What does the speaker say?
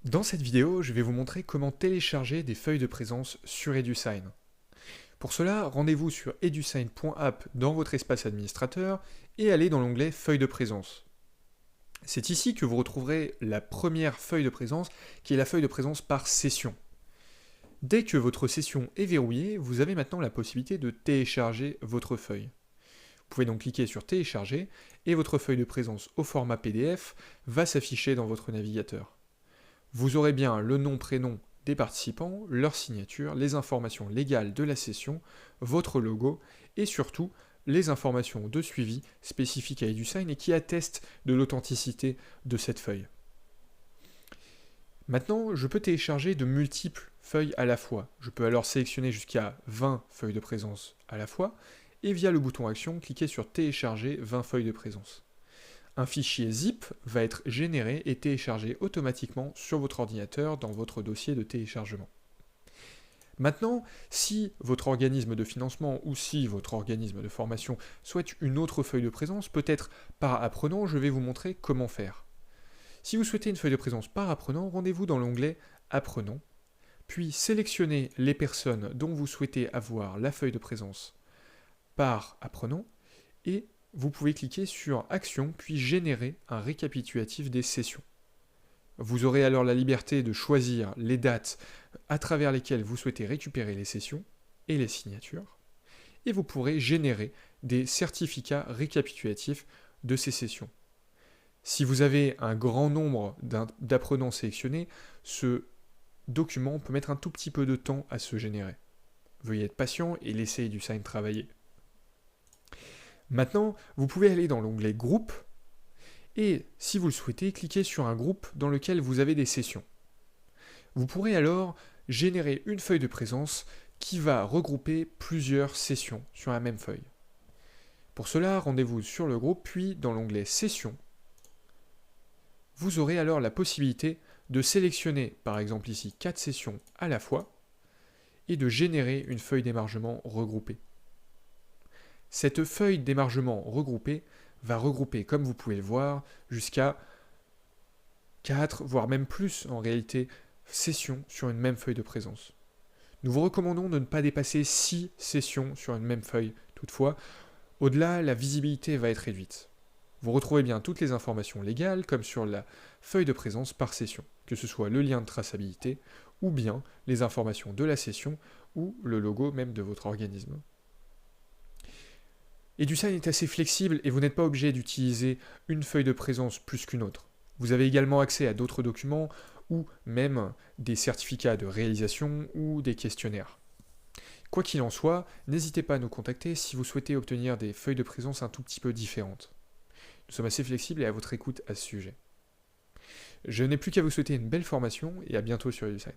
Dans cette vidéo, je vais vous montrer comment télécharger des feuilles de présence sur EduSign. Pour cela, rendez-vous sur edusign.app dans votre espace administrateur et allez dans l'onglet Feuilles de présence. C'est ici que vous retrouverez la première feuille de présence qui est la feuille de présence par session. Dès que votre session est verrouillée, vous avez maintenant la possibilité de télécharger votre feuille. Vous pouvez donc cliquer sur Télécharger et votre feuille de présence au format PDF va s'afficher dans votre navigateur. Vous aurez bien le nom, prénom des participants, leur signature, les informations légales de la session, votre logo et surtout les informations de suivi spécifiques à EduSign et qui attestent de l'authenticité de cette feuille. Maintenant, je peux télécharger de multiples feuilles à la fois. Je peux alors sélectionner jusqu'à 20 feuilles de présence à la fois et via le bouton Action, cliquer sur Télécharger 20 feuilles de présence. Un fichier zip va être généré et téléchargé automatiquement sur votre ordinateur dans votre dossier de téléchargement. Maintenant, si votre organisme de financement ou si votre organisme de formation souhaite une autre feuille de présence, peut-être par apprenant, je vais vous montrer comment faire. Si vous souhaitez une feuille de présence par apprenant, rendez-vous dans l'onglet Apprenant, puis sélectionnez les personnes dont vous souhaitez avoir la feuille de présence par apprenant et vous pouvez cliquer sur Action, puis générer un récapitulatif des sessions. Vous aurez alors la liberté de choisir les dates à travers lesquelles vous souhaitez récupérer les sessions et les signatures, et vous pourrez générer des certificats récapitulatifs de ces sessions. Si vous avez un grand nombre d'apprenants sélectionnés, ce document peut mettre un tout petit peu de temps à se générer. Veuillez être patient et laisser EduSign travailler. Maintenant, vous pouvez aller dans l'onglet Groupe et, si vous le souhaitez, cliquer sur un groupe dans lequel vous avez des sessions. Vous pourrez alors générer une feuille de présence qui va regrouper plusieurs sessions sur la même feuille. Pour cela, rendez-vous sur le groupe, puis dans l'onglet Sessions. Vous aurez alors la possibilité de sélectionner, par exemple ici, 4 sessions à la fois et de générer une feuille d'émargement regroupée. Cette feuille d'émargement regroupée va regrouper, comme vous pouvez le voir, jusqu'à 4, voire même plus en réalité, sessions sur une même feuille de présence. Nous vous recommandons de ne pas dépasser 6 sessions sur une même feuille. Toutefois, au-delà, la visibilité va être réduite. Vous retrouvez bien toutes les informations légales, comme sur la feuille de présence par session, que ce soit le lien de traçabilité, ou bien les informations de la session, ou le logo même de votre organisme. EduSign est assez flexible et vous n'êtes pas obligé d'utiliser une feuille de présence plus qu'une autre. Vous avez également accès à d'autres documents ou même des certificats de réalisation ou des questionnaires. Quoi qu'il en soit, n'hésitez pas à nous contacter si vous souhaitez obtenir des feuilles de présence un tout petit peu différentes. Nous sommes assez flexibles et à votre écoute à ce sujet. Je n'ai plus qu'à vous souhaiter une belle formation et à bientôt sur EduSign.